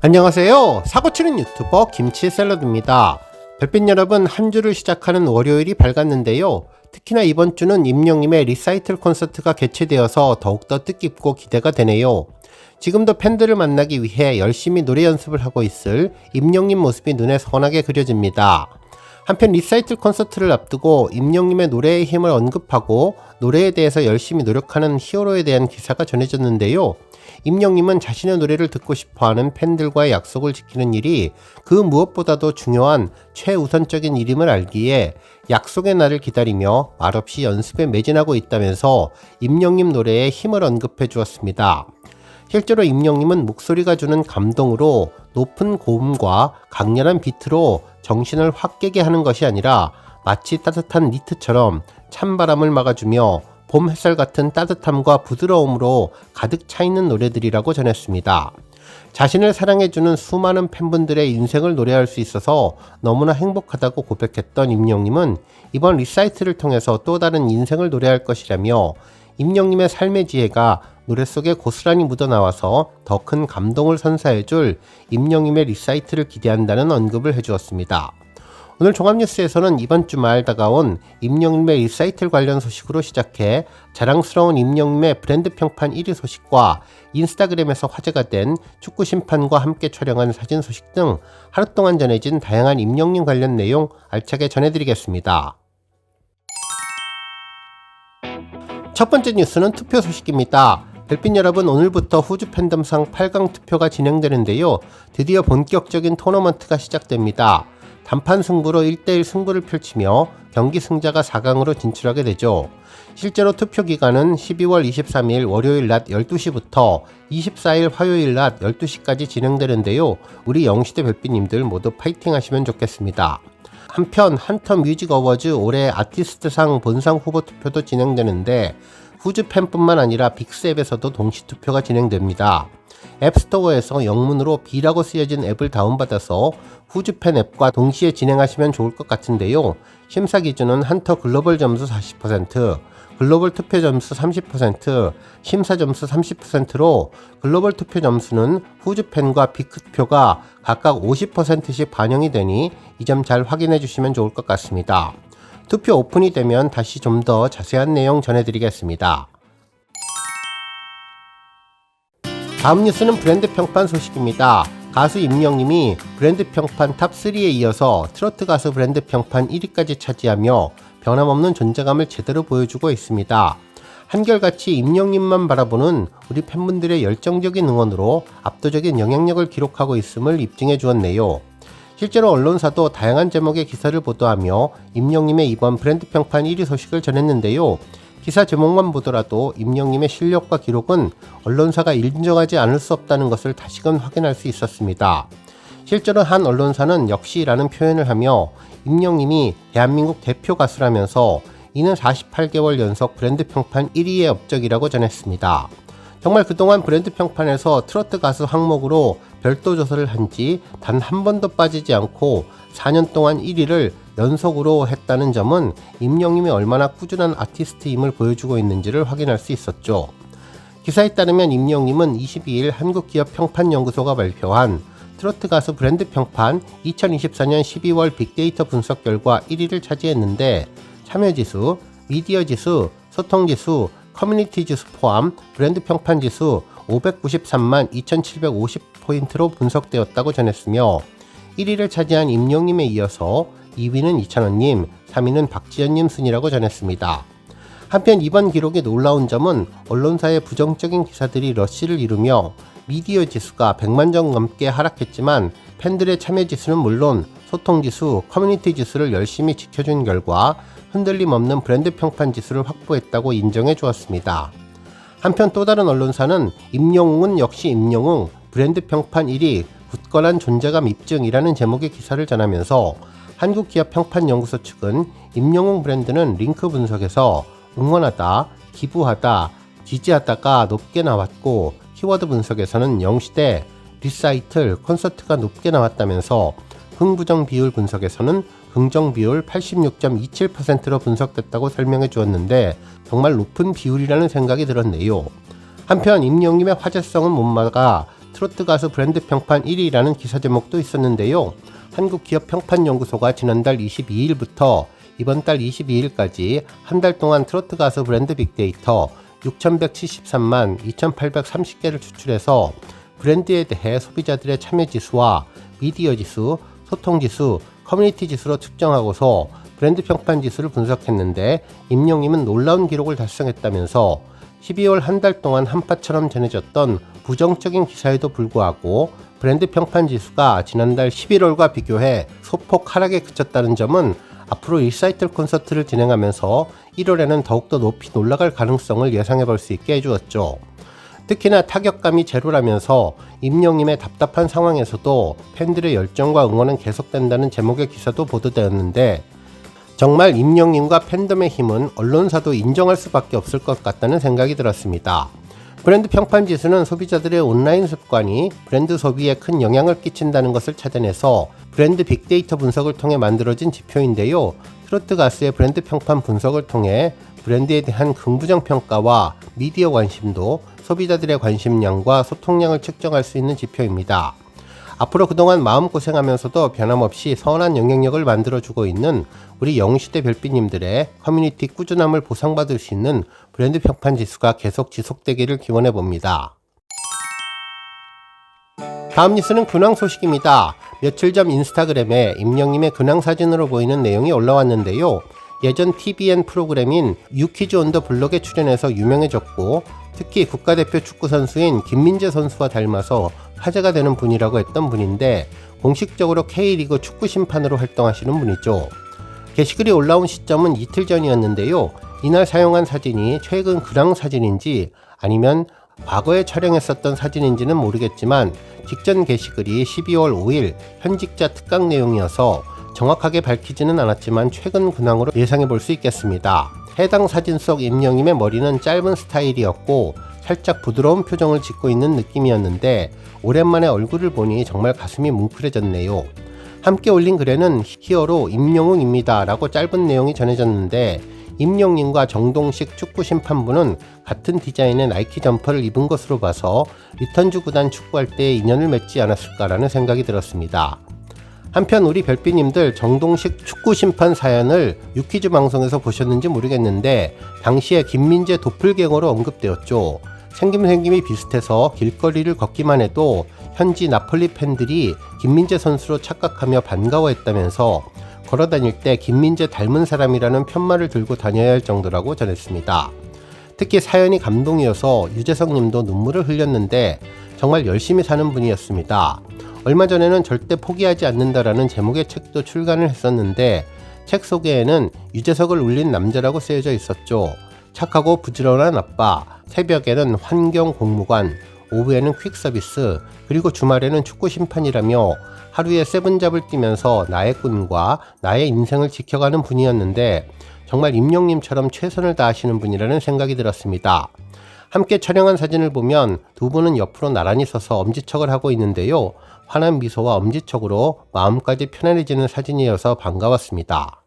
안녕하세요. 사고치는 유튜버 김치샐러드입니다. 별빛 여러분, 한 주를 시작하는 월요일이 밝았는데요. 특히나 이번 주는 임영님의 리사이틀 콘서트가 개최되어서 더욱더 뜻깊고 기대가 되네요. 지금도 팬들을 만나기 위해 열심히 노래 연습을 하고 있을 임영님 모습이 눈에 선하게 그려집니다. 한편 리사이틀 콘서트를 앞두고 임영님의 노래의 힘을 언급하고 노래에 대해서 열심히 노력하는 히어로에 대한 기사가 전해졌는데요. 임영님은 자신의 노래를 듣고 싶어하는 팬들과의 약속을 지키는 일이 그 무엇보다도 중요한 최우선적인 일임을 알기에 약속의 날을 기다리며 말없이 연습에 매진하고 있다면서 임영님 노래에 힘을 언급해 주었습니다. 실제로 임영님은 목소리가 주는 감동으로 높은 고음과 강렬한 비트로 정신을 확 깨게 하는 것이 아니라 마치 따뜻한 니트처럼 찬바람을 막아주며 봄 햇살 같은 따뜻함과 부드러움으로 가득 차 있는 노래들이라고 전했습니다. 자신을 사랑해주는 수많은 팬분들의 인생을 노래할 수 있어서 너무나 행복하다고 고백했던 임영님은 이번 리사이트를 통해서 또 다른 인생을 노래할 것이라며 임영님의 삶의 지혜가 노래 속에 고스란히 묻어나와서 더 큰 감동을 선사해줄 임영님의 리사이트를 기대한다는 언급을 해주었습니다. 오늘 종합뉴스에서는 이번 주말 다가온 임영님의 리사이틀 관련 소식으로 시작해 자랑스러운 임영님의 브랜드 평판 1위 소식과 인스타그램에서 화제가 된 축구 심판과 함께 촬영한 사진 소식 등 하루 동안 전해진 다양한 임영님 관련 내용 알차게 전해드리겠습니다. 첫 번째 뉴스는 투표 소식입니다. 별빛 여러분, 오늘부터 호주 팬덤상 8강 투표가 진행되는데요. 드디어 본격적인 토너먼트가 시작됩니다. 단판 승부로 1대1 승부를 펼치며 경기 승자가 4강으로 진출하게 되죠. 실제로 투표 기간은 12월 23일 월요일 낮 12시부터 24일 화요일 낮 12시까지 진행되는데요. 우리 영시대 별빛님들 모두 파이팅 하시면 좋겠습니다. 한편 헌터 뮤직 어워즈 올해 아티스트상 본상 후보 투표도 진행되는데 후즈 팬뿐만 아니라 빅스앱에서도 동시 투표가 진행됩니다. 앱스토어에서 영문으로 B라고 쓰여진 앱을 다운받아서 후즈팬 앱과 동시에 진행하시면 좋을 것 같은데요. 심사 기준은 헌터 글로벌 점수 40%, 글로벌 투표 점수 30%, 심사 점수 30%로 글로벌 투표 점수는 후즈팬과 빅투표가 각각 50%씩 반영이 되니 이 점 잘 확인해 주시면 좋을 것 같습니다. 투표 오픈이 되면 다시 좀 더 자세한 내용 전해드리겠습니다. 다음 뉴스는 브랜드 평판 소식입니다. 가수 임영님이 브랜드 평판 탑3에 이어서 트로트 가수 브랜드 평판 1위까지 차지하며 변함없는 존재감을 제대로 보여주고 있습니다. 한결같이 임영님만 바라보는 우리 팬분들의 열정적인 응원으로 압도적인 영향력을 기록하고 있음을 입증해 주었네요. 실제로 언론사도 다양한 제목의 기사를 보도하며 임영님의 이번 브랜드 평판 1위 소식을 전했는데요. 기사 제목만 보더라도 임영님의 실력과 기록은 언론사가 인정하지 않을 수 없다는 것을 다시금 확인할 수 있었습니다. 실제로 한 언론사는 역시라는 표현을 하며 임영님이 대한민국 대표 가수라면서 이는 48개월 연속 브랜드 평판 1위의 업적이라고 전했습니다. 정말 그동안 브랜드 평판에서 트로트 가수 항목으로 별도 조사를 한 지 단 한 번도 빠지지 않고 4년 동안 1위를 연속으로 했다는 점은 임영님이 얼마나 꾸준한 아티스트임을 보여주고 있는지를 확인할 수 있었죠. 기사에 따르면 임영님은 22일 한국기업평판연구소가 발표한 트로트 가수 브랜드 평판 2024년 12월 빅데이터 분석 결과 1위를 차지했는데 참여지수, 미디어지수, 소통지수, 커뮤니티지수 포함 브랜드 평판지수 593만 2750포인트로 분석되었다고 전했으며 1위를 차지한 임영님에 이어서 2위는 이찬원님, 3위는 박지현님 순이라고 전했습니다. 한편 이번 기록이 놀라운 점은 언론사의 부정적인 기사들이 러쉬를 이루며 미디어 지수가 100만 점 넘게 하락했지만 팬들의 참여 지수는 물론 소통 지수, 커뮤니티 지수를 열심히 지켜준 결과 흔들림 없는 브랜드 평판 지수를 확보했다고 인정해 주었습니다. 한편 또 다른 언론사는 임영웅은 역시 임영웅, 브랜드 평판 1위, 굳건한 존재감 입증이라는 제목의 기사를 전하면서 한국기업평판연구소 측은 임영웅 브랜드는 링크 분석에서 응원하다, 기부하다, 지지하다가 높게 나왔고 키워드 분석에서는 영시대, 리사이틀, 콘서트가 높게 나왔다면서 긍부정 비율 분석에서는 긍정 비율 86.27%로 분석됐다고 설명해 주었는데 정말 높은 비율이라는 생각이 들었네요. 한편 임영님의 화제성은 못 막아 트로트 가수 브랜드 평판 1위라는 기사 제목도 있었는데요. 한국기업평판연구소가 지난달 22일부터 이번 달 22일까지 한 달 동안 트로트 가수 브랜드 빅데이터 6,173만 2,830개를 추출해서 브랜드에 대해 소비자들의 참여 지수와 미디어 지수, 소통 지수, 커뮤니티 지수로 측정하고서 브랜드 평판 지수를 분석했는데 임영님은 놀라운 기록을 달성했다면서 12월 한 달 동안 한파처럼 전해졌던 부정적인 기사에도 불구하고 브랜드 평판 지수가 지난달 11월과 비교해 소폭 하락에 그쳤다는 점은 앞으로 리사이틀 콘서트를 진행하면서 1월에는 더욱더 높이 올라갈 가능성을 예상해 볼 수 있게 해주었죠. 특히나 타격감이 제로라면서 임영님의 답답한 상황에서도 팬들의 열정과 응원은 계속된다는 제목의 기사도 보도되었는데 정말 임영님과 팬덤의 힘은 언론사도 인정할 수밖에 없을 것 같다는 생각이 들었습니다. 브랜드 평판 지수는 소비자들의 온라인 습관이 브랜드 소비에 큰 영향을 끼친다는 것을 찾아내서 브랜드 빅데이터 분석을 통해 만들어진 지표인데요. 트로트 가수의 브랜드 평판 분석을 통해 브랜드에 대한 긍부정 평가와 미디어 관심도, 소비자들의 관심량과 소통량을 측정할 수 있는 지표입니다. 앞으로 그동안 마음고생하면서도 변함없이 선한 영향력을 만들어주고 있는 우리 영웅시대 별빛님들의 커뮤니티 꾸준함을 보상받을 수 있는 브랜드 평판 지수가 계속 지속되기를 기원해봅니다. 다음 뉴스는 근황 소식입니다. 며칠 전 인스타그램에 임영님의 근황 사진으로 보이는 내용이 올라왔는데요. 예전 TVN 프로그램인 유퀴즈 온 더 블럭에 출연해서 유명해졌고 특히 국가대표 축구선수인 김민재 선수와 닮아서 화제가 되는 분이라고 했던 분인데 공식적으로 K리그 축구심판으로 활동하시는 분이죠. 게시글이 올라온 시점은 이틀 전이었는데요. 이날 사용한 사진이 최근 근황 사진인지 아니면 과거에 촬영했었던 사진인지는 모르겠지만 직전 게시글이 12월 5일 현직자 특강 내용이어서 정확하게 밝히지는 않았지만 최근 근황으로 예상해 볼 수 있겠습니다. 해당 사진 속 임영님의 머리는 짧은 스타일이었고 살짝 부드러운 표정을 짓고 있는 느낌이었는데 오랜만에 얼굴을 보니 정말 가슴이 뭉클해졌네요. 함께 올린 글에는 히어로 임영웅입니다 라고 짧은 내용이 전해졌는데 임영님과 정동식 축구심판부는 같은 디자인의 나이키 점퍼를 입은 것으로 봐서 리턴주 구단 축구할 때 인연을 맺지 않았을까라는 생각이 들었습니다. 한편 우리 별빛님들 정동식 축구심판 사연을 유퀴즈 방송에서 보셨는지 모르겠는데 당시에 김민재 도플갱어로 언급되었죠. 생김이 비슷해서 길거리를 걷기만 해도 현지 나폴리 팬들이 김민재 선수로 착각하며 반가워했다면서 걸어다닐 때 김민재 닮은 사람이라는 편말을 들고 다녀야 할 정도라고 전했습니다. 특히 사연이 감동이어서 유재석 님도 눈물을 흘렸는데 정말 열심히 사는 분이었습니다. 얼마 전에는 절대 포기하지 않는다라는 제목의 책도 출간을 했었는데 책 소개에는 유재석을 울린 남자라고 쓰여져 있었죠. 착하고 부지런한 아빠, 새벽에는 환경 공무관, 오후에는 퀵서비스, 그리고 주말에는 축구 심판이라며 하루에 세븐잡을 뛰면서 나의 꿈과 나의 인생을 지켜가는 분이었는데 정말 임영님처럼 최선을 다하시는 분이라는 생각이 들었습니다. 함께 촬영한 사진을 보면 두 분은 옆으로 나란히 서서 엄지척을 하고 있는데요. 환한 미소와 엄지척으로 마음까지 편안해지는 사진이어서 반가웠습니다.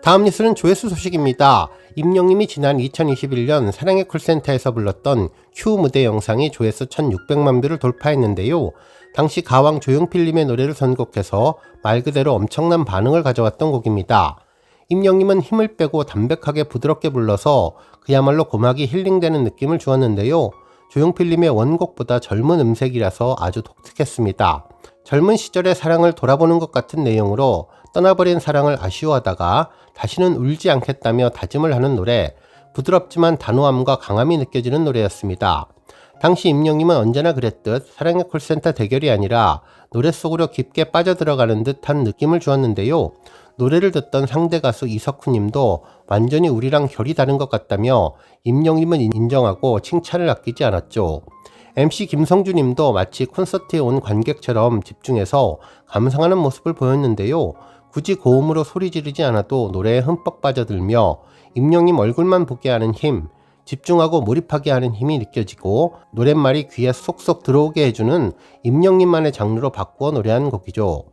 다음 뉴스는 조회수 소식입니다. 임영님이 지난 2021년 사랑의 콜센터에서 불렀던 Q 무대 영상이 조회수 1600만 뷰를 돌파했는데요. 당시 가왕 조용필님의 노래를 선곡해서 말 그대로 엄청난 반응을 가져왔던 곡입니다. 임영님은 힘을 빼고 담백하게 부드럽게 불러서 그야말로 고막이 힐링되는 느낌을 주었는데요. 조용필님의 원곡보다 젊은 음색이라서 아주 독특했습니다. 젊은 시절의 사랑을 돌아보는 것 같은 내용으로 떠나버린 사랑을 아쉬워하다가 다시는 울지 않겠다며 다짐을 하는 노래, 부드럽지만 단호함과 강함이 느껴지는 노래였습니다. 당시 임영님은 언제나 그랬듯 사랑의 콜센터 대결이 아니라 노래 속으로 깊게 빠져들어가는 듯한 느낌을 주었는데요. 노래를 듣던 상대 가수 이석훈님도 완전히 우리랑 결이 다른 것 같다며 임영님은 인정하고 칭찬을 아끼지 않았죠. MC 김성주님도 마치 콘서트에 온 관객처럼 집중해서 감상하는 모습을 보였는데요. 굳이 고음으로 소리 지르지 않아도 노래에 흠뻑 빠져들며 임영님 얼굴만 보게 하는 힘, 집중하고 몰입하게 하는 힘이 느껴지고 노랫말이 귀에 쏙쏙 들어오게 해주는 임영님만의 장르로 바꾸어 노래한 곡이죠.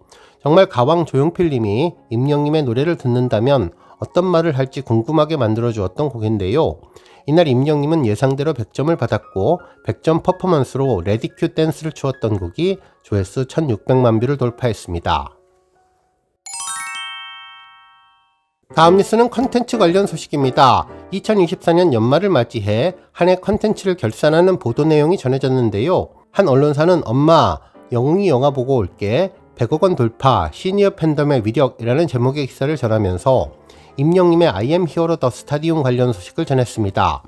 정말 가왕 조용필님이 임영님의 노래를 듣는다면 어떤 말을 할지 궁금하게 만들어 주었던 곡인데요. 이날 임영님은 예상대로 100점을 받았고 100점 퍼포먼스로 레디큐 댄스를 추었던 곡이 조회수 1600만 뷰를 돌파했습니다. 다음 뉴스는 컨텐츠 관련 소식입니다. 2024년 연말을 맞이해 한 해 컨텐츠를 결산하는 보도 내용이 전해졌는데요. 한 언론사는 엄마, 영웅이 영화 보고 올게, 100억 원 돌파, 시니어 팬덤의 위력이라는 제목의 기사를 전하면서 임영님의 I am hero the stadium 관련 소식을 전했습니다.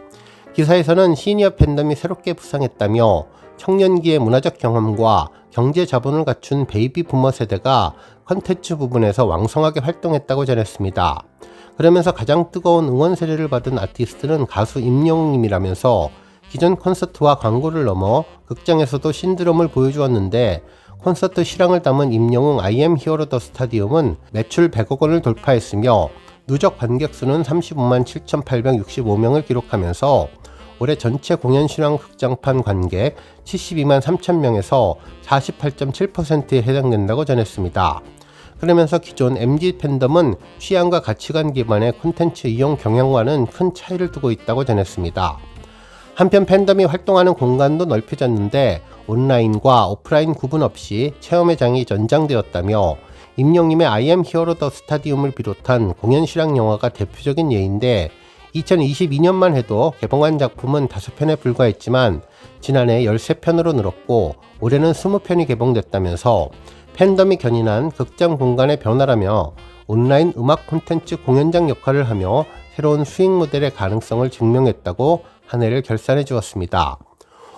기사에서는 시니어 팬덤이 새롭게 부상했다며 청년기의 문화적 경험과 경제 자본을 갖춘 베이비 부머 세대가 컨텐츠 부분에서 왕성하게 활동했다고 전했습니다. 그러면서 가장 뜨거운 응원 세례를 받은 아티스트는 가수 임영웅님이라면서 기존 콘서트와 광고를 넘어 극장에서도 신드롬을 보여주었는데 콘서트 실황을 담은 임영웅 I am hero the stadium은 매출 100억 원을 돌파했으며 누적 관객 수는 35만 7,865명을 기록하면서 올해 전체 공연 실황 극장판 관객 72만 3천명에서 48.7%에 해당된다고 전했습니다. 그러면서 기존 MZ 팬덤은 취향과 가치관 기반의 콘텐츠 이용 경향과는 큰 차이를 두고 있다고 전했습니다. 한편 팬덤이 활동하는 공간도 넓혀졌는데 온라인과 오프라인 구분 없이 체험의 장이 연장되었다며 임영님의 I am hero the stadium을 비롯한 공연 실황 영화가 대표적인 예인데 2022년만 해도 개봉한 작품은 5편에 불과했지만 지난해 13편으로 늘었고 올해는 20편이 개봉됐다면서 팬덤이 견인한 극장 공간의 변화라며 온라인 음악 콘텐츠 공연장 역할을 하며 새로운 수익 모델의 가능성을 증명했다고 한 해를 결산해 주었습니다.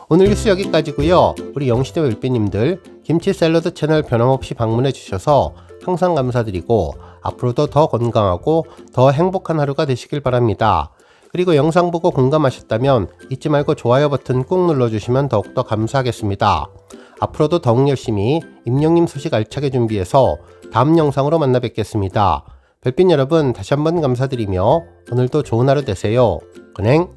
오늘 뉴스 여기까지고요. 우리 영시대 별빛님들 김치 샐러드 채널 변함없이 방문해 주셔서 항상 감사드리고 앞으로도 더 건강하고 더 행복한 하루가 되시길 바랍니다. 그리고 영상 보고 공감하셨다면 잊지 말고 좋아요 버튼 꾹 눌러주시면 더욱더 감사하겠습니다. 앞으로도 더욱 열심히 임영님 소식 알차게 준비해서 다음 영상으로 만나 뵙겠습니다. 별빛 여러분 다시 한번 감사드리며 오늘도 좋은 하루 되세요. 은행